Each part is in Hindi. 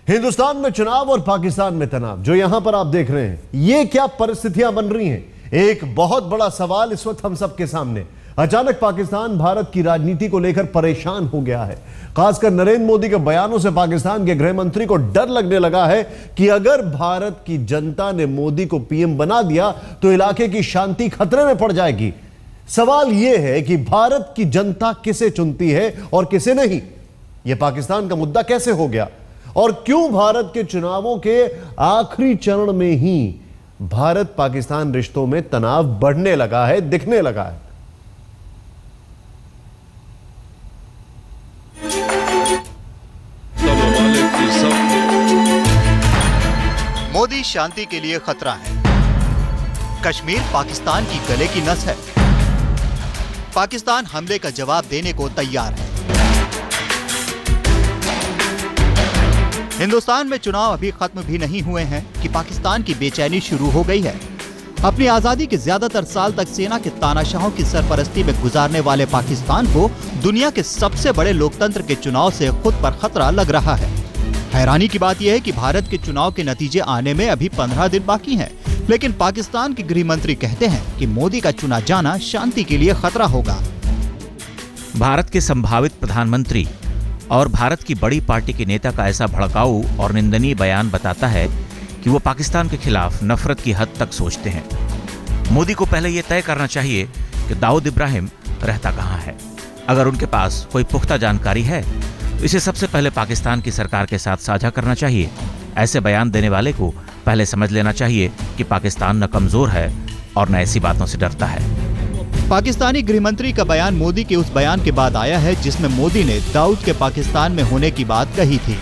हिंदुस्तान में चुनाव और पाकिस्तान में तनाव, जो यहां पर आप देख रहे हैं, ये क्या परिस्थितियां बन रही हैं। एक बहुत बड़ा सवाल इस वक्त हम सबके सामने। अचानक पाकिस्तान भारत की राजनीति को लेकर परेशान हो गया है। खासकर नरेंद्र मोदी के बयानों से पाकिस्तान के गृह मंत्री को डर लगने लगा है कि अगर भारत की जनता ने मोदी को पीएम बना दिया तो इलाके की शांति खतरे में पड़ जाएगी। सवाल यह है कि भारत की जनता किसे चुनती है और किसे नहीं। यह पाकिस्तान का मुद्दा कैसे हो गया और क्यों भारत के चुनावों के आखिरी चरण में ही भारत पाकिस्तान रिश्तों में तनाव बढ़ने लगा है, दिखने लगा है। मोदी शांति के लिए खतरा है। कश्मीर पाकिस्तान की गले की नस है। पाकिस्तान हमले का जवाब देने को तैयार है। हिंदुस्तान में चुनाव अभी खत्म भी नहीं हुए हैं कि पाकिस्तान की बेचैनी शुरू हो गई है। अपनी आजादी के ज्यादातर साल तक सेना के तानाशाहों की सरपरस्ती में गुजारने वाले पाकिस्तान को दुनिया के सबसे बड़े लोकतंत्र के चुनाव से खुद पर खतरा लग रहा है। हैरानी की बात यह है कि भारत के चुनाव के नतीजे आने में अभी 15 दिन बाकी हैं, लेकिन पाकिस्तान के गृह मंत्री कहते हैं कि मोदी का चुना जाना शांति के लिए खतरा होगा। भारत के संभावित प्रधानमंत्री और भारत की बड़ी पार्टी के नेता का ऐसा भड़काऊ और निंदनीय बयान बताता है कि वो पाकिस्तान के खिलाफ नफरत की हद तक सोचते हैं। मोदी को पहले ये तय करना चाहिए कि दाऊद इब्राहिम रहता कहाँ है। अगर उनके पास कोई पुख्ता जानकारी है तो इसे सबसे पहले पाकिस्तान की सरकार के साथ साझा करना चाहिए। ऐसे बयान देने वाले को पहले समझ लेना चाहिए कि पाकिस्तान न कमजोर है और न ऐसी बातों से डरता है। पाकिस्तानी गृह मंत्री का बयान मोदी के उस बयान के बाद आया है जिसमें मोदी ने दाऊद के पाकिस्तान में होने की बात कही थी।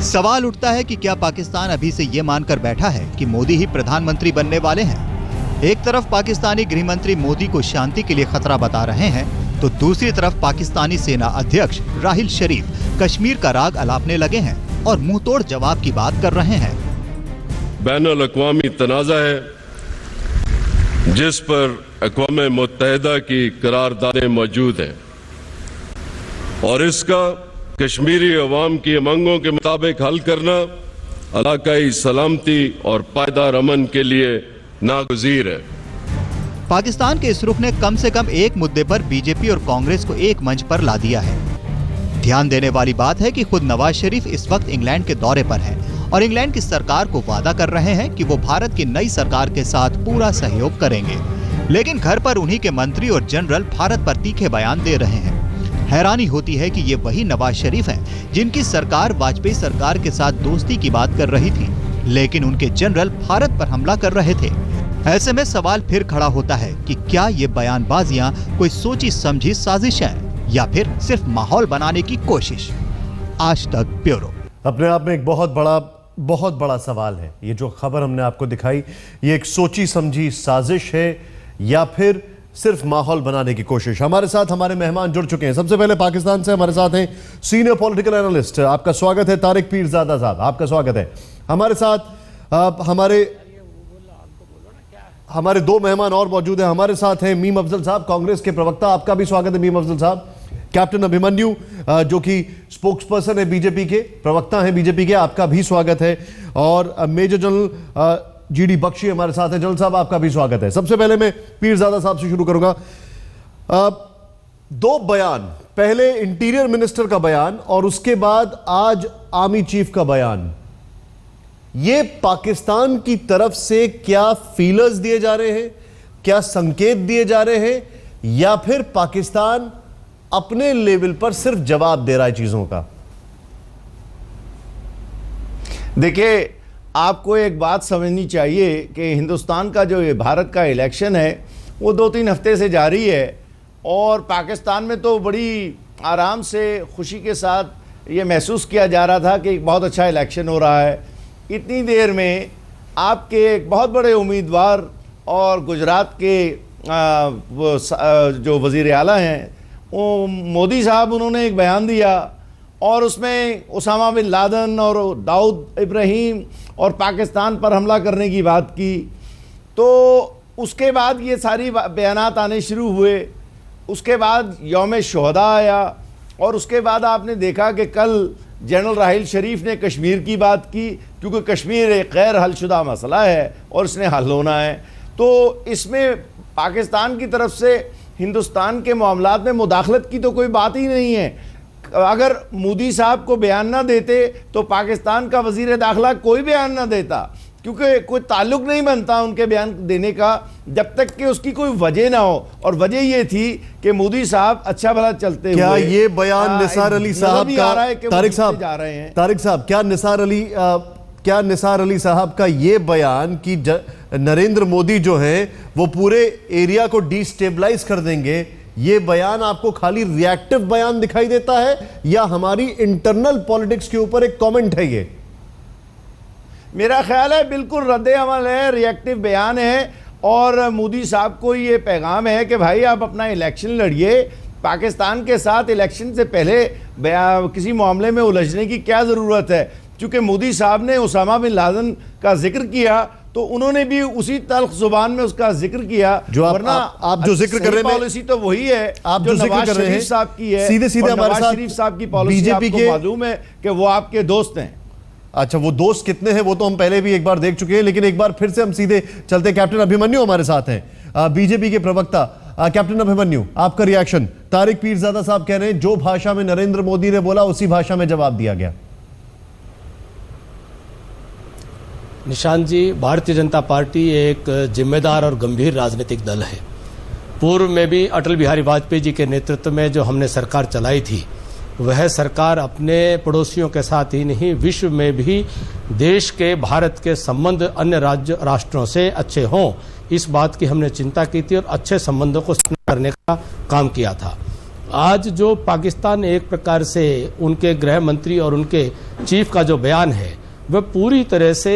सवाल उठता है कि क्या पाकिस्तान अभी से ये मानकर बैठा है कि मोदी ही प्रधानमंत्री बनने वाले हैं। एक तरफ पाकिस्तानी गृह मंत्री मोदी को शांति के लिए खतरा बता रहे हैं, तो दूसरी तरफ पाकिस्तानी सेना अध्यक्ष राहिल शरीफ कश्मीर का राग अलापने लगे हैं और मुंहतोड़ जवाब की बात कर रहे हैं। बैनुल अक़वामी तनाज़ा है जिस पर अक़वाम मुत्तहिदा की करारदादें मौजूद हैं और इसका कश्मीरी अवाम की मांगों के मुताबिक हल करना इलाकाई सलामती और पायदार अमन के लिए नागुज़ीर है। पाकिस्तान के इस रुख ने कम से कम एक मुद्दे पर बीजेपी और कांग्रेस को एक मंच पर ला दिया है। ध्यान देने वाली बात है कि खुद नवाज शरीफ इस वक्त इंग्लैंड के दौरे पर हैं और इंग्लैंड की सरकार को वादा कर रहे हैं कि वो भारत की नई सरकार के साथ पूरा सहयोग करेंगे, लेकिन घर पर उन्हीं के मंत्री और जनरल भारत पर तीखे बयान दे रहे हैं। हैरानी होती है कि ये वही नवाज शरीफ हैं जिनकी सरकार वाजपेयी सरकार के साथ दोस्ती की बात कर रही थी, लेकिन उनके जनरल भारत पर हमला कर रहे थे। ऐसे में सवाल फिर खड़ा होता है कि क्या ये बयानबाजियां कोई सोची समझी साजिश है या फिर सिर्फ माहौल बनाने की कोशिश। आज तक ब्यूरो। अपने आप में एक बहुत बड़ा सवाल है। ये जो खबर हमने आपको दिखाई, ये एक सोची समझी साजिश है या फिर सिर्फ माहौल बनाने की कोशिश। हमारे साथ हमारे मेहमान जुड़ चुके हैं। सबसे पहले पाकिस्तान से हमारे साथ हैं सीनियर पॉलिटिकल एनालिस्ट, आपका स्वागत है, तारिक पीरजादा साहब, आपका स्वागत है। हमारे साथ हमारे दो मेहमान और मौजूद हैं। हमारे साथ हैं मीम अफजल साहब, कांग्रेस के प्रवक्ता, आपका भी स्वागत है मीम अफजल साहब। कैप्टन अभिमन्यु जो कि स्पोक्स पर्सन है बीजेपी के, प्रवक्ता हैं बीजेपी के, आपका भी स्वागत है। और मेजर जनरल जीडी बख्शी हमारे साथ है। जनरल साहब, आपका भी स्वागत है। सबसे पहले मैं पीरजादा साहब से शुरू करूंगा। दो बयान, पहले इंटीरियर मिनिस्टर का बयान और उसके बाद आज आर्मी चीफ का बयान, ये पाकिस्तान की तरफ से क्या फीलर्स दिए जा रहे हैं, क्या संकेत दिए जा रहे हैं, या फिर पाकिस्तान अपने लेवल पर सिर्फ जवाब दे रहा है चीजों का? देखिए, आपको एक बात समझनी चाहिए कि हिंदुस्तान का जो ये भारत का इलेक्शन है वो 2-3 हफ्ते से जारी है और पाकिस्तान में तो बड़ी आराम से खुशी के साथ ये महसूस किया जा रहा था कि एक बहुत अच्छा इलेक्शन हो रहा है। इतनी देर में आपके एक बहुत बड़े उम्मीदवार और गुजरात के जो वज़ीर आला हैं वो मोदी साहब, उन्होंने एक बयान दिया और उसमें उसामा बिन लादेन और दाऊद इब्राहिम और पाकिस्तान पर हमला करने की बात की। तो उसके बाद ये सारी बयानात आने शुरू हुए। उसके बाद यौम शुहदा आया और उसके बाद आपने देखा कि कल जनरल राहिल शरीफ ने कश्मीर की बात की, क्योंकि कश्मीर एक गैर हलशुदा मसला है और इसने हल होना है। तो इसमें पाकिस्तान की तरफ से हिंदुस्तान के मामलात में मुदाखलत की तो कोई बात ही नहीं है। अगर मोदी साहब को बयान ना देते तो पाकिस्तान का वजीर दाखिला कोई बयान ना देता, क्योंकि कोई ताल्लुक नहीं बनता उनके बयान देने का जब तक कि उसकी कोई वजह ना हो। और वजह ये थी कि मोदी साहब अच्छा भला चलते क्या हुए ये बयान निसार अली साहब का, तारिक साहब जा रहे हैं। तारिक साहब, क्या निसार अली साहब का ये बयान कि नरेंद्र मोदी जो हैं वो पूरे एरिया को डिस्टेबलाइज कर देंगे, ये बयान आपको खाली रिएक्टिव बयान दिखाई देता है या हमारी इंटरनल पॉलिटिक्स के ऊपर एक कमेंट है ये? मेरा ख्याल है बिल्कुल रद्द अमल है, रिएक्टिव बयान है। और मोदी साहब को ये पैगाम है कि भाई आप अपना इलेक्शन लड़िए, पाकिस्तान के साथ इलेक्शन से पहले किसी मामले में उलझने की क्या ज़रूरत है। क्योंकि मोदी साहब ने उसामा बिन लादेन का जिक्र किया तो उन्होंने भी उसी तल्ख जुबान में उसका जिक्र किया। जो आप जो जिक्र कर रहे हैं, पॉलिसी तो वही है आप जो जिक्र कर रहे हैं साहब की है, सीधे हमारे साथ शरीफ साहब की पॉलिसी बीजेपी आपको मालूम है कि वो आपके दोस्त हैं। अच्छा, वो दोस्त कितने हैं वो तो हम पहले भी एक बार देख चुके हैं, लेकिन एक बार फिर से हम सीधे चलते। कैप्टन अभिमन्यु हमारे साथ हैं, बीजेपी के प्रवक्ता। कैप्टन अभिमन्यु, आपका रिएक्शन। तारिक पीरजादा साहब कह रहे हैं जो भाषा में नरेंद्र मोदी ने बोला उसी भाषा में जवाब दिया गया। निशांत जी, भारतीय जनता पार्टी एक जिम्मेदार और गंभीर राजनीतिक दल है। पूर्व में भी अटल बिहारी वाजपेयी जी के नेतृत्व में जो हमने सरकार चलाई थी, वह सरकार अपने पड़ोसियों के साथ ही नहीं विश्व में भी देश के, भारत के संबंध अन्य राष्ट्रों से अच्छे हों, इस बात की हमने चिंता की थी और अच्छे संबंधों को करने का काम किया था। आज जो पाकिस्तान एक प्रकार से उनके गृह मंत्री और उनके चीफ का जो बयान है वह पूरी तरह से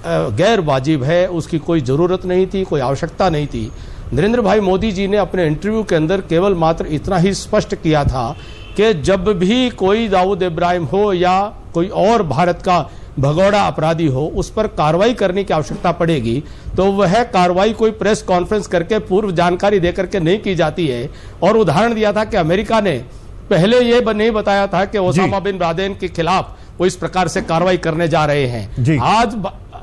गैर वाजिब है, उसकी कोई ज़रूरत नहीं थी, कोई आवश्यकता नहीं थी। नरेंद्र भाई मोदी जी ने अपने इंटरव्यू के अंदर केवल मात्र इतना ही स्पष्ट किया था कि जब भी कोई दाऊद इब्राहिम हो या कोई और भारत का भगोड़ा अपराधी हो, उस पर कार्रवाई करने की आवश्यकता पड़ेगी तो वह कार्रवाई कोई प्रेस कॉन्फ्रेंस करके पूर्व जानकारी देकर के नहीं की जाती है। और उदाहरण दिया था कि अमेरिका ने पहले ये नहीं बताया था कि ओसामा बिन लादेन के खिलाफ वो इस प्रकार से कार्रवाई करने जा रहे हैं। आज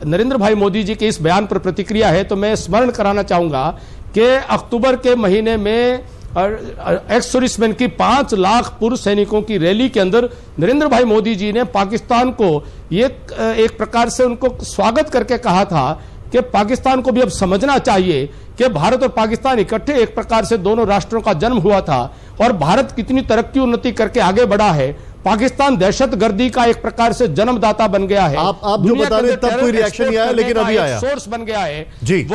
नरेंद्र भाई मोदी जी के इस बयान पर प्रतिक्रिया है तो मैं स्मरण कराना चाहूंगा कि अक्टूबर के महीने में एक्स सर्विसमैन की 5 लाख पूर्व सैनिकों की रैली के अंदर नरेंद्र भाई मोदी जी ने पाकिस्तान को ये एक प्रकार से उनको स्वागत करके कहा था कि पाकिस्तान को भी अब समझना चाहिए कि भारत और पाकिस्तान इकट्ठे एक प्रकार से दोनों राष्ट्रों का जन्म हुआ था और भारत कितनी तरक्की उन्नति करके आगे बढ़ा है, पाकिस्तान दहशतगर्दी का एक प्रकार से जन्मदाता बन गया है। आप जो बता रहे तब कोई रिएक्शन नहीं आया, लेकिन अभी आया, सोर्स बन गया है जी।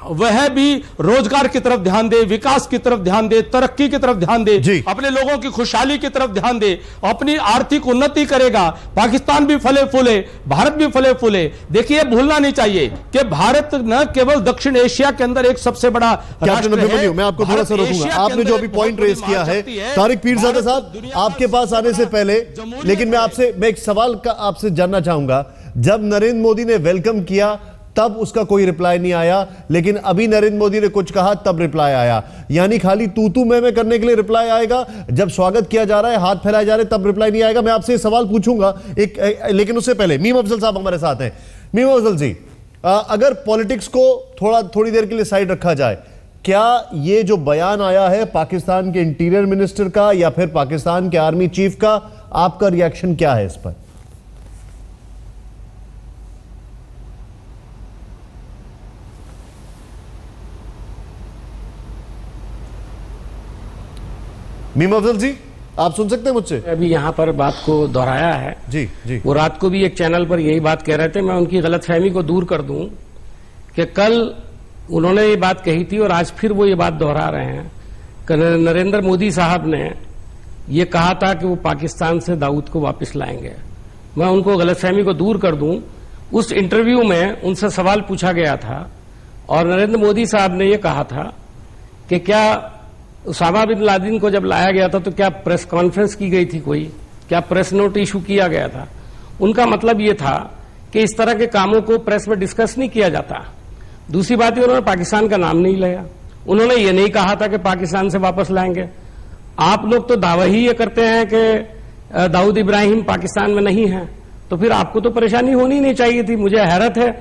वह भी रोजगार की तरफ ध्यान दे, विकास की तरफ ध्यान दे, तरक्की की तरफ ध्यान दे, अपने लोगों की खुशहाली की तरफ ध्यान दे, अपनी आर्थिक उन्नति करेगा, पाकिस्तान भी फले फूले, भारत भी फले फूले। देखिए, भूलना नहीं चाहिए कि भारत न केवल दक्षिण एशिया के अंदर एक सबसे बड़ा राष्ट्र है। मैं आपको थोड़ा सा रोकूंगा, आपने जो अभी पॉइंट रेज किया है तारिक पीरजादा साहब आपके पास आने से पहले, लेकिन मैं एक सवाल का आपसे जानना चाहूंगा। जब नरेंद्र मोदी ने वेलकम किया तब उसका कोई रिप्लाई नहीं आया, लेकिन अभी नरेंद्र मोदी ने कुछ कहा तब रिप्लाई आया। यानी खाली तू मैं करने के लिए रिप्लाई आएगा, जब स्वागत किया जा रहा है, हाथ फैलाए जा रहे हैं, तब रिप्लाई नहीं आएगा। मैं आपसे सवाल पूछूंगा लेकिन उससे पहले मीम अफजल साहब हमारे साथ हैं। मीम अफजल जी, अगर पॉलिटिक्स को थोड़ी देर के लिए साइड रखा जाए, क्या ये जो बयान आया है पाकिस्तान के इंटीरियर मिनिस्टर का या फिर पाकिस्तान के आर्मी चीफ का, आपका रिएक्शन क्या है इस पर? मीम अफजल जी, आप सुन सकते हैं मुझसे? अभी यहाँ पर बात को दोहराया है जी जी। वो रात को भी एक चैनल पर यही बात कह रहे थे। मैं उनकी गलतफहमी को दूर कर दूं कि कल उन्होंने ये बात कही थी और आज फिर वो ये बात दोहरा रहे हैं कि नरेंद्र मोदी साहब ने ये कहा था कि वो पाकिस्तान से दाऊद को वापस लाएंगे। मैं उनको गलतफहमी को दूर कर दूं, उस इंटरव्यू में उनसे सवाल पूछा गया था और नरेंद्र मोदी साहब ने ये कहा था कि क्या उसामा बिन लादेन को जब लाया गया था तो क्या प्रेस कॉन्फ्रेंस की गई थी, कोई क्या प्रेस नोट इशू किया गया था? उनका मतलब ये था कि इस तरह के कामों को प्रेस में डिस्कस नहीं किया जाता। दूसरी बात है, उन्होंने पाकिस्तान का नाम नहीं लिया, उन्होंने ये नहीं कहा था कि पाकिस्तान से वापस लाएंगे। आप लोग तो दावा ही ये करते हैं दाऊद इब्राहिम पाकिस्तान में नहीं है, तो फिर आपको तो परेशानी होनी नहीं चाहिए थी। मुझे हैरत है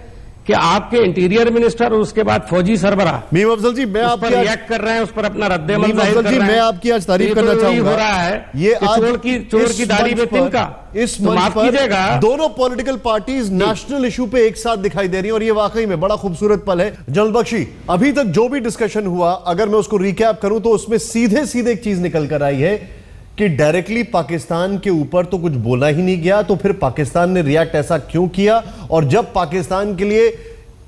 कि आपके इंटीरियर मिनिस्टर और उसके बाद फौजी सरबराह मीम अफजल जी, मैं उस पर आपकी रिएक्ट कर रहे हैं, उस पर अपना रद्देमल मीम जाहिर अफजल कर जी, रहे हैं। मैं आपकी आज तारीफ ये करना तो चाहूंगा। हो रहा है ये कि आज चोर की दाढ़ी में तिनका। इस तो मंच माफ पर कीजिएगा, दोनों पॉलिटिकल पार्टीज नेशनल इशू पे एक साथ दिखाई दे रही हैं और ये वाकई में बड़ा खूबसूरत पल है। जनरल बख्शी, अभी तक जो भी डिस्कशन हुआ, अगर मैं उसको रिकैप करूं तो उसमें सीधे सीधे एक चीज निकल कर आई है कि डायरेक्टली पाकिस्तान के ऊपर तो कुछ बोला ही नहीं गया, तो फिर पाकिस्तान ने रिएक्ट ऐसा क्यों किया? और जब पाकिस्तान के लिए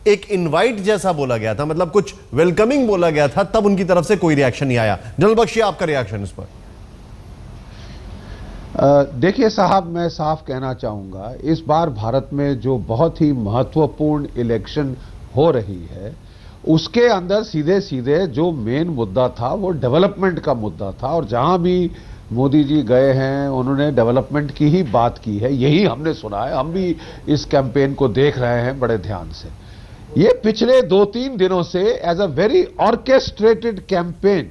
एक इनवाइट जैसा बोला गया था, मतलब कुछ वेलकमिंग बोला गया था, तब उनकी तरफ से कोई रिएक्शन नहीं आया। जनरल बख्शी, आपका रिएक्शन इस पर? देखिए साहब, मैं साफ कहना चाहूँगा, इस बार भारत में जो बहुत ही महत्वपूर्ण इलेक्शन हो रही है, उसके अंदर सीधे सीधे जो मेन मुद्दा था वो डेवलपमेंट का मुद्दा था। और जहाँ भी मोदी जी गए हैं उन्होंने डेवलपमेंट की ही बात की है, यही हमने सुना है। हम भी इस कैंपेन को देख रहे हैं बड़े ध्यान से। ये पिछले 2-3 दिनों से as a very orchestrated campaign,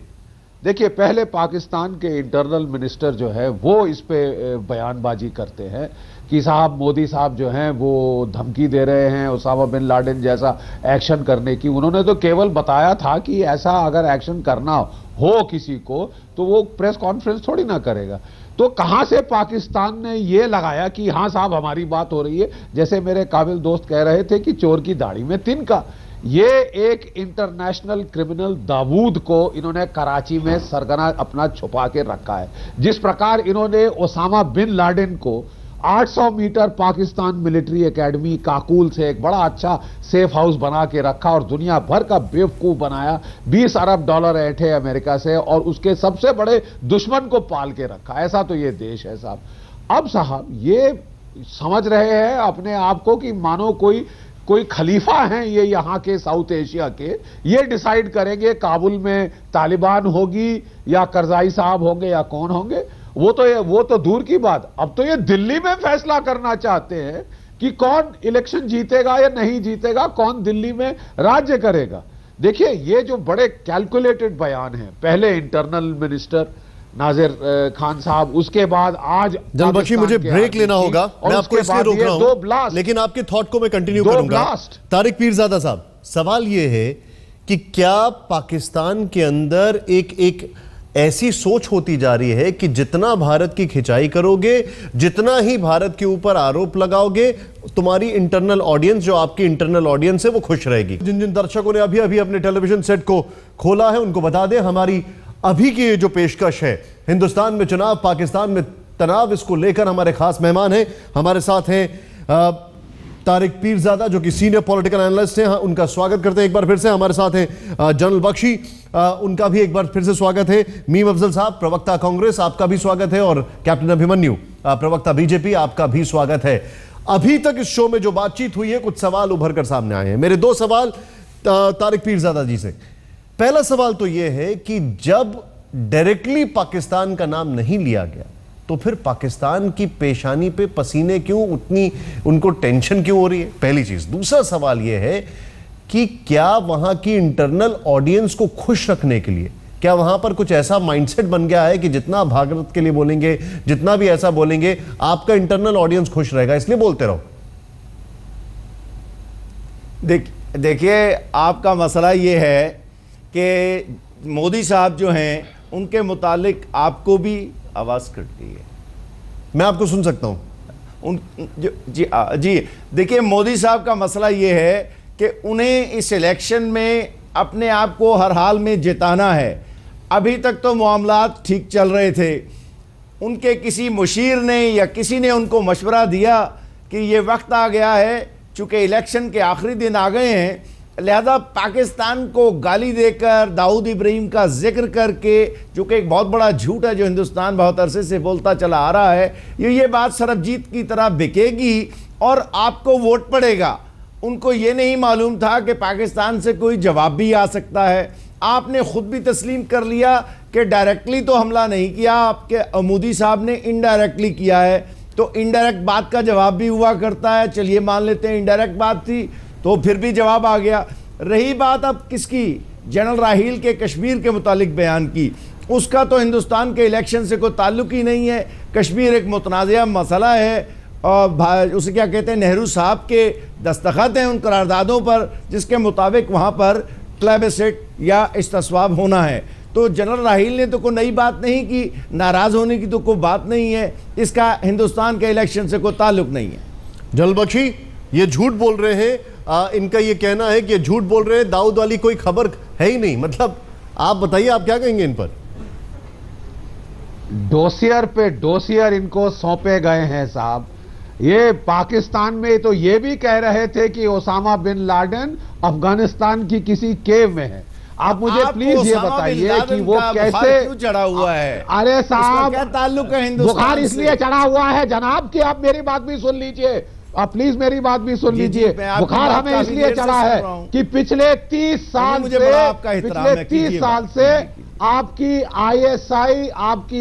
देखिए पहले पाकिस्तान के इंटरनल मिनिस्टर जो है वो इस पे बयानबाजी करते हैं कि साहब मोदी साहब जो हैं वो धमकी दे रहे हैं उसामा बिन लादेन जैसा एक्शन करने की। उन्होंने तो केवल बताया था कि ऐसा अगर एक्शन करना हो किसी को तो वो प्रेस कॉन्फ्रेंस थोड़ी ना करेगा। तो कहां से पाकिस्तान ने ये लगाया कि हां साहब हमारी बात हो रही है, जैसे मेरे काबिल दोस्त कह रहे थे कि चोर की दाढ़ी में तिनका। ये एक इंटरनेशनल क्रिमिनल दाऊद को इन्होंने कराची में सरगना अपना छुपा के रखा है। जिस प्रकार इन्होंने ओसामा बिन लादेन को 800 metre Pakistan military academy Kakul से एक बड़ा अच्छा सेफ हाउस बना के रखा और दुनिया भर का बेवकूफ बनाया, 20 अरब डॉलर ऐंठे अमेरिका से और उसके सबसे बड़े दुश्मन को पाल के रखा। ऐसा तो ये देश है साहब। अब साहब ये समझ रहे हैं अपने आप को कि मानो कोई खलीफा हैं ये यहाँ के साउथ एशिया के, ये डिसाइड करेंगे काबुल में तालिबान होगी या करजाई साहब होंगे या कौन होंगे। वो तो दूर की बात, अब तो ये दिल्ली में फैसला करना चाहते हैं कि कौन इलेक्शन जीतेगा या नहीं जीतेगा, कौन दिल्ली में राज्य करेगा। देखिए ये जो बड़े कैलकुलेटेड बयान हैं, पहले इंटरनल मिनिस्टर नाजिर खान साहब, उसके बाद आज जनरल बख्शी, मुझे ब्रेक लेना होगा, मैं आपको इसलिए रोक रहा हूं, लेकिन आपके थॉट को मैं कंटिन्यू करूंगा। तारिक पीरजादा साहब, सवाल यह है कि क्या पाकिस्तान के अंदर एक ऐसी सोच होती जा रही है कि जितना भारत की खिंचाई करोगे, जितना ही भारत के ऊपर आरोप लगाओगे, तुम्हारी इंटरनल ऑडियंस, जो आपकी इंटरनल ऑडियंस है, वो खुश रहेगी। जिन जिन दर्शकों ने अभी अभी अपने टेलीविजन सेट को खोला है उनको बता दें, हमारी अभी की जो पेशकश है, हिंदुस्तान में चुनाव, पाकिस्तान में तनाव, इसको लेकर हमारे खास मेहमान हैं। हमारे साथ हैं तारिक पीरजादा जो कि सीनियर पॉलिटिकल एनालिस्ट हैं, उनका स्वागत करते हैं एक बार फिर से। हमारे साथ हैं जनरल बख्शी, उनका भी एक बार फिर से स्वागत है। मीम अफजल साहब, प्रवक्ता कांग्रेस, आपका भी स्वागत है। और कैप्टन अभिमन्यु, प्रवक्ता बीजेपी, आपका भी स्वागत है। अभी तक इस शो में जो बातचीत हुई है, कुछ सवाल उभर कर सामने आए हैं। मेरे 2 सवाल तारिक पीरजादा जी से। पहला सवाल तो यह है कि जब डायरेक्टली पाकिस्तान का नाम नहीं लिया गया तो फिर पाकिस्तान की पेशानी पे पसीने क्यों, उतनी उनको टेंशन क्यों हो रही है? पहली चीज। दूसरा सवाल यह है कि क्या वहां की इंटरनल ऑडियंस को खुश रखने के लिए, क्या वहां पर कुछ ऐसा माइंडसेट बन गया है कि जितना भारत के लिए बोलेंगे, जितना भी ऐसा बोलेंगे, आपका इंटरनल ऑडियंस खुश रहेगा, इसलिए बोलते रहो? देखिए आपका मसला ये है कि मोदी साहब जो हैं उनके मुतालिक आपको भी आवाज़ कट गई है। मैं आपको सुन सकता हूं। जी देखिए, मोदी साहब का मसला ये है कि उन्हें इस इलेक्शन में अपने आप को हर हाल में जिताना है। अभी तक तो मामलात ठीक चल रहे थे, उनके किसी मुशीर ने या किसी ने उनको मशवरा दिया कि ये वक्त आ गया है, चूँकि इलेक्शन के आखिरी दिन आ गए हैं, लिहाजा पाकिस्तान को गाली देकर, दाऊद इब्राहिम का जिक्र करके, जो कि एक बहुत बड़ा झूठ है जो हिंदुस्तान बहुत अरसे से बोलता चला आ रहा है, ये बात सरबजीत की तरह बिकेगी और आपको वोट पड़ेगा। उनको ये नहीं मालूम था कि पाकिस्तान से कोई जवाब भी आ सकता है। आपने खुद भी तस्लीम कर लिया कि डायरेक्टली तो हमला नहीं किया, आपके मोदी साहब ने इनडायरेक्टली किया है, तो इनडायरेक्ट बात का जवाब भी हुआ करता है। चलिए मान लेते हैं इनडायरेक्ट बात थी तो फिर भी जवाब आ गया। रही बात अब किसकी, जनरल राहील के कश्मीर के मुतालिक बयान की, उसका तो हिंदुस्तान के इलेक्शन से कोई ताल्लुक ही नहीं है। कश्मीर एक मुतनाज़ा मसला है और उसे क्या कहते हैं, नेहरू साहब के दस्तखत हैं उन करारदादों पर जिसके मुताबिक वहाँ पर प्लेबिसेट या इस्तिस्वाब होना है। तो जनरल राहील ने तो कोई नई बात नहीं की, नाराज़ होने की तो कोई बात नहीं है, इसका हिंदुस्तान के इलेक्शन से कोई ताल्लुक नहीं है। जनरल बख्शी ये झूठ बोल रहे हैं, इनका ये कहना है कि ये झूठ बोल रहे हैं, दाऊद वाली कोई खबर है ही नहीं। मतलब आप बताइए, आप क्या कहेंगे इन पर? डोसियर पे डोसियर इनको सौंपे गए हैं साहब। ये पाकिस्तान में तो ये भी कह रहे थे कि ओसामा बिन लादेन अफगानिस्तान की किसी केव में है। आप मुझे प्लीज ये बताइए कि वो कैसे क्यों चढ़ा हुआ है? अरे साहब, क्या ताल्लुक है हिंदुस्तान बुखार इसलिए चढ़ा हुआ है जनाब कि आप मेरी बात भी सुन लीजिए, आप प्लीज मेरी बात भी सुन लीजिए। बुखार हमें इसलिए चढ़ा है कि पिछले 30 साल से आपकी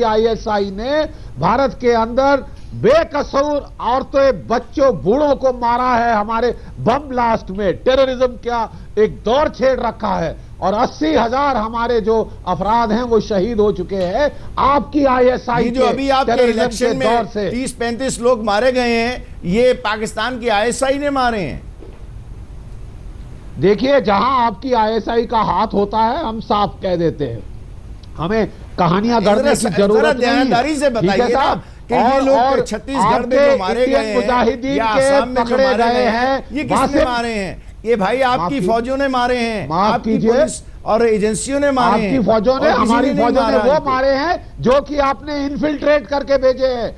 आईएसआई ने भारत के अंदर बेकसूर औरतें, बच्चों, बूढ़ों को मारा है। हमारे बम ब्लास्ट में टेररिज्म का एक दौर छेड़ रखा है और 80,000 हमारे जो अफराद हैं वो शहीद हो चुके हैं आपकी आईएसआई जो अभी आपके इलेक्शन में 30-35 लोग मारे गए हैं, ये पाकिस्तान की आईएसआई ने मारे हैं। देखिए, जहां आपकी आईएसआई का हाथ होता है हम साफ कह देते हैं, हमें कहानियां गढ़ने की जरूरत नहीं है। ईमानदारी से बताइए ना कि ये लोग छत्तीसगढ़ में जो मारे गए हैं या आसाम में जो मारे गए हैं, ये किसने मारे हैं? ये भाई आपकी फौजों ने मारे हैं, आपकी पुलिस और एजेंसियों ने मारे हैं। आपकी फौजों ने, हमारी फौजों ने वो मारे हैं जो कि आपने इन्फिल्ट्रेट करके भेजे हैं।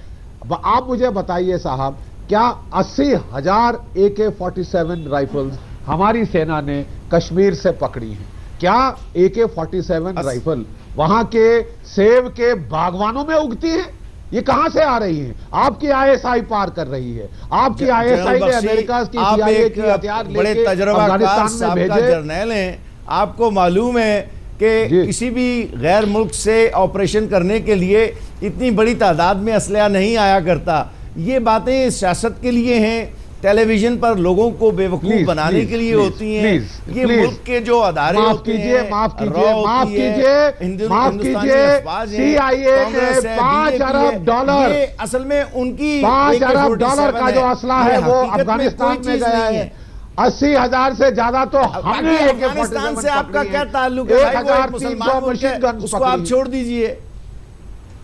आप मुझे बताइए साहब, क्या 80,000 AK-47 राइफल्स हमारी सेना ने कश्मीर से पकड़ी हैं? क्या AK-47 राइफल वहां के सेब के बागवानों में उगती है? ये कहां से आ रही है? आपकी आईएसआई पार कर रही है। आपकी आईएसआई ने अमेरिका की CIA की हथियार बड़े तजुर्बाकार में भेजे। जर्नैल हैं, आपको मालूम है कि किसी भी गैर मुल्क से ऑपरेशन करने के लिए इतनी बड़ी तादाद में असलहा नहीं आया करता। ये बातें सियासत के लिए हैं, टेलीविजन पर लोगों को बेवकूफ बनाने के लिए होती हैं। ये मुल्क के जो अदारे होते हैं, माफ कीजिए, CIA ने $5 अरब, असल में उनकी $5 अरब का जो असला है वो अफगानिस्तान में गया है। 80,000 से ज्यादा तो हमने अफगानिस्तान से आपका क्या ताल्लुक है? 1,300 मशीन गन उसको आप छोड़ दीजिए,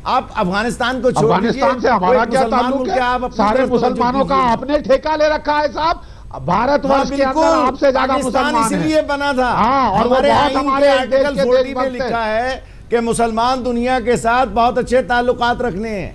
आप अफगानिस्तान को छोड़ दीजिए। अफगानिस्तान से हमारा क्या ताल्लुक है? सारे मुसलमानों का आपने ठेका ले रखा है साहब। भारतवर्ष के अंदर आपसे ज्यादा मुसलमान इसलिए बना था। हाँ, और हमारे हमारे आर्टिकल 40 में लिखा है कि मुसलमान दुनिया के साथ बहुत अच्छे ताल्लुकात रखने हैं।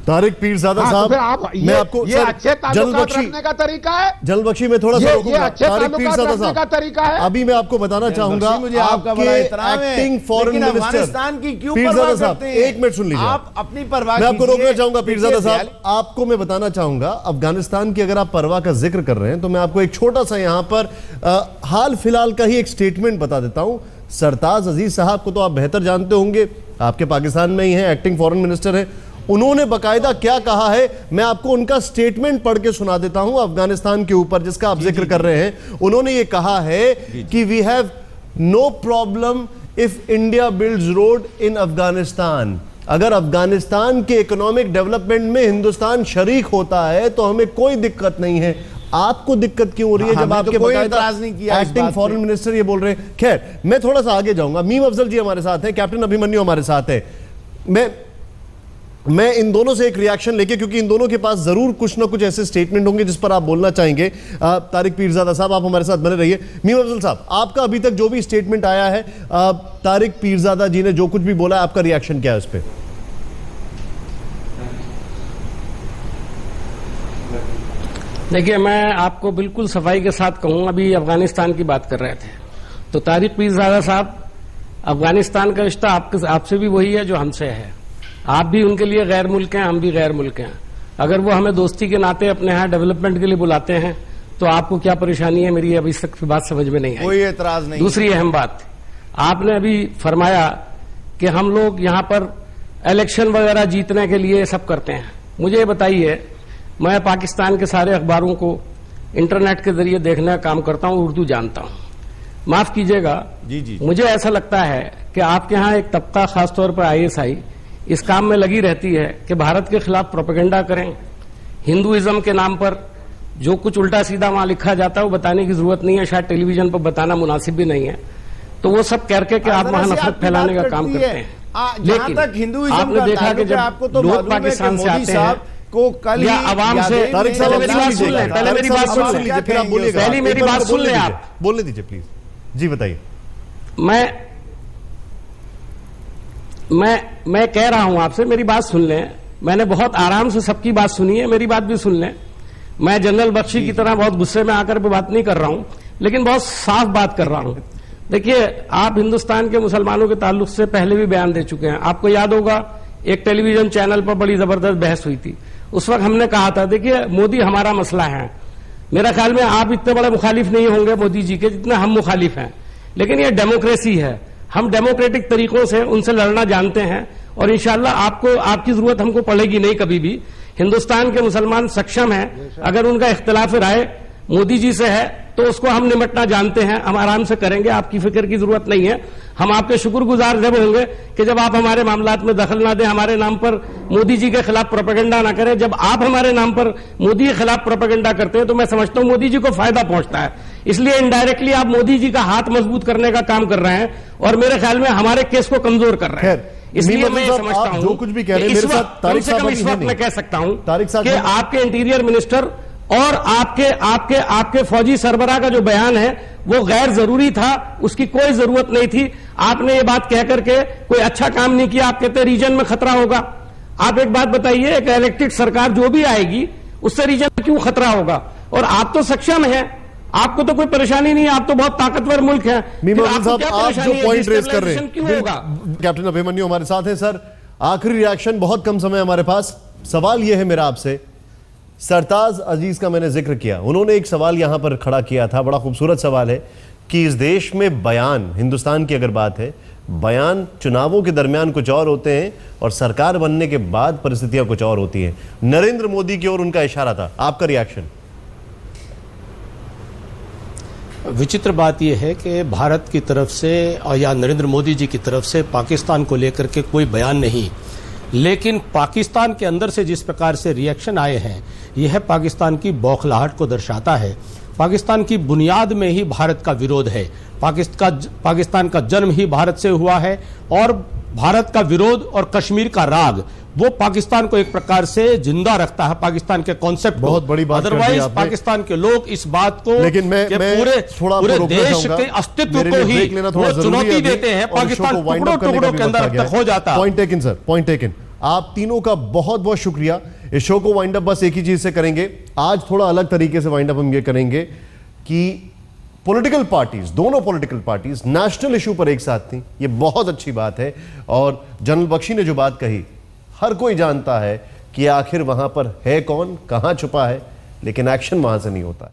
तारिक पीरजादा साहब, मैं आपको ये अच्छे ताल्लुकात रखने का तरीका है। जनरल बख्शी में थोड़ा सा रोकूंगा। तारिक पीरजादा साहब का तरीका है। अभी मैं आपको बताना चाहूंगा, मुझे आपका बड़ा एहतराम है, एक्टिंग फॉरेन मिनिस्टर अफगानिस्तान की क्यों पीरजादा साहब, एक मिनट सुन लीजिए, आप अपनी परवाह, मैं आपको रोकना चाहूंगा। पीरजादा साहब, आपको मैं बताना चाहूंगा, अफगानिस्तान की अगर आप परवाह का जिक्र कर रहे हैं तो मैं आपको एक छोटा सा यहां पर हाल फिलहाल का ही एक स्टेटमेंट बता देता हूं। सरताज अजीज साहब को तो आप बेहतर जानते होंगे, आपके पाकिस्तान में ही हैं, एक्टिंग फॉरेन मिनिस्टर हैं। उन्होंने बकायदा क्या कहा है, मैं आपको उनका स्टेटमेंट पढ़ के सुना देता हूं अफगानिस्तान के ऊपर जिसका आप जिक्र कर रहे हैं। उन्होंने ये कहा है कि we have no problem if India builds road in Afghanistan. अगर अफगानिस्तान के इकोनॉमिक डेवलपमेंट में हिंदुस्तान शरीक होता है तो हमें कोई दिक्कत नहीं है। आपको दिक्कत क्यों हो रही है जब आपके बकायदा एक्टिंग फॉरेन मिनिस्टर ये बोल रहे हैं? खैर, मैं थोड़ा सा आगे जाऊंगा। मीम अफजल जी हमारे साथ हैं, कैप्टन अभिमन्यु हमारे साथ है। मैं इन दोनों से एक रिएक्शन लेके, क्योंकि इन दोनों के पास जरूर कुछ ना कुछ ऐसे स्टेटमेंट होंगे जिस पर आप बोलना चाहेंगे। तारिक पीरजादा साहब, आप हमारे साथ बने रहिए। मीम अफजल साहब, आपका अभी तक जो भी स्टेटमेंट आया है, तारिक पीरजादा जी ने जो कुछ भी बोला है, आपका रिएक्शन क्या है उस पर? देखिए, मैं आपको बिल्कुल सफाई के साथ कहूं, अभी अफगानिस्तान की बात कर रहे थे तो तारिक पीरजादा साहब, अफगानिस्तान का रिश्ता आपसे भी वही है जो हमसे है। आप भी उनके लिए गैर मुल्क हैं, हम भी गैर मुल्क हैं। अगर वो हमें दोस्ती के नाते अपने यहाँ डेवलपमेंट के लिए बुलाते हैं तो आपको क्या परेशानी है, मेरी अभी तक बात समझ में नहीं आई। कोई एतराज नहीं। दूसरी अहम बात, आपने अभी फरमाया कि हम लोग यहाँ पर इलेक्शन वगैरह जीतने के लिए सब करते हैं। मुझे बताइए, मैं पाकिस्तान के सारे अखबारों को इंटरनेट के जरिए देखने का काम करता हूँ, उर्दू जानता हूँ। माफ कीजिएगा, जी जी मुझे ऐसा लगता है कि आपके यहाँ एक तबका, खासतौर पर ISI, इस काम में लगी रहती है कि भारत के खिलाफ प्रोपेगेंडा करें। हिंदुइज्म के नाम पर जो कुछ उल्टा सीधा वहां लिखा जाता है वो बताने की जरूरत नहीं है, शायद टेलीविजन पर बताना मुनासिब भी नहीं है। तो वो सब करके कि आप वहां नफरत फैलाने का काम करते हैं। जहां तक हिंदुइज्म आपने का देखा कि जब आपको तो लोग पाकिस्तान से आते हैं को कल या आवाम से, तारिक साहब मेरी बात सुन लें, पहले मेरी बात सुन लें, फिर आप बोलिएगा। पहली मेरी बात सुन लें, आप बोलने दीजिए प्लीज। जी बताइए। मैं कह रहा हूं आपसे, मेरी बात सुन लें। मैंने बहुत आराम से सबकी बात सुनी है, मेरी बात भी सुन लें। मैं जनरल बख्शी की तरह बहुत गुस्से में आकर के बात नहीं कर रहा हूं, लेकिन बहुत साफ बात कर रहा हूं। देखिए, आप हिंदुस्तान के मुसलमानों के ताल्लुक से पहले भी बयान दे चुके हैं। आपको याद होगा, एक टेलीविजन चैनल पर बड़ी जबरदस्त बहस हुई थी। उस वक्त हमने कहा था, देखिए मोदी हमारा मसला है। मेरा ख्याल में आप इतने बड़े मुखालिफ नहीं होंगे मोदी जी के जितने हम मुखालिफ हैं, लेकिन ये डेमोक्रेसी है। हम डेमोक्रेटिक तरीकों से उनसे लड़ना जानते हैं और इंशाल्लाह आपको, आपकी जरूरत हमको पड़ेगी नहीं कभी भी। हिंदुस्तान के मुसलमान सक्षम हैं, अगर उनका इख्तिलाफ राय मोदी जी से है तो उसको हम निपटना जानते हैं, हम आराम से करेंगे, आपकी फिक्र की जरूरत नहीं है। हम आपके शुक्रगुजार जब होंगे कि जब आप हमारे मामलात में दखल ना दें, हमारे नाम पर मोदी जी के खिलाफ प्रोपेगेंडा ना करें। जब आप हमारे नाम पर मोदी के खिलाफ प्रोपेगेंडा करते हैं तो मैं समझता हूं मोदी जी को फायदा पहुंचता है। इसलिए इनडायरेक्टली आप मोदी जी का हाथ मजबूत करने का काम कर रहे हैं और मेरे ख्याल में हमारे केस को कमजोर कर रहे हैं। इसलिए मैं समझता हूं जो कुछ भी कह रहे हैं मेरे साथ तारिक साहब इस वक्त मैं कह सकता हूं तारिक साहब कि आपके इंटीरियर मिनिस्टर और आपके फौजी सरबराह का जो बयान है वो गैर जरूरी था, उसकी कोई जरूरत नहीं थी। आपने ये बात कह करके कोई अच्छा काम नहीं किया। आप कहते रीजन में खतरा होगा। आप एक बात बताइए, एक इलेक्टेड सरकार जो भी आएगी उससे रीजन में क्यों खतरा होगा? और आप तो सक्षम हैं, आपको तो कोई परेशानी नहीं है, आप तो बहुत ताकतवर मुल्क है। साहब, आप जो पॉइंट रेज कर रहे हैं, क्यों होगा? कैप्टन अभिमन्यु हमारे साथ हैं। सर, आखिरी रिएक्शन, बहुत कम समय हमारे पास। सवाल यह है मेरा आपसे, सरताज अजीज का मैंने जिक्र किया, उन्होंने एक सवाल यहां पर खड़ा किया था, बड़ा खूबसूरत सवाल है कि इस देश में बयान, हिंदुस्तान की अगर बात है, बयान चुनावों के दरमियान कुछ और होते हैं और सरकार बनने के बाद परिस्थितियां कुछ और होती हैं। नरेंद्र मोदी की ओर उनका इशारा था, आपका रिएक्शन? विचित्र बात यह है कि भारत की तरफ से या नरेंद्र मोदी जी की तरफ से पाकिस्तान को लेकर के कोई बयान नहीं, लेकिन पाकिस्तान के अंदर से जिस प्रकार से रिएक्शन आए हैं, यह पाकिस्तान की बौखलाहट को दर्शाता है। पाकिस्तान की बुनियाद में ही भारत का विरोध है। पाकिस्तान का जन्म ही भारत से हुआ है और भारत का विरोध और कश्मीर का राग वो पाकिस्तान को एक प्रकार से जिंदा रखता है, पाकिस्तान के कॉन्सेप्ट। बहुत बड़ी बात। अदरवाइज पाकिस्तान के लोग इस बात को, लेकिन मैं पूरे देश के अस्तित्व को ही वो चुनौती देते हैं। पाकिस्तान टुकड़ों के अंदर अब तक हो जाता है। Point taken sir, point taken. आप तीनों का बहुत बहुत शुक्रिया। इस शो को वाइंड अप बस एक ही चीज से करेंगे आज, थोड़ा अलग तरीके से वाइंड अप हम ये करेंगे कि पॉलिटिकल पार्टीज, दोनों पॉलिटिकल पार्टीज नेशनल इशू पर एक साथ थी, ये बहुत अच्छी बात है। और जनरल बख्शी ने जो बात कही, हर कोई जानता है कि आखिर वहां पर है कौन, कहां छुपा है, लेकिन एक्शन वहां से नहीं होता है।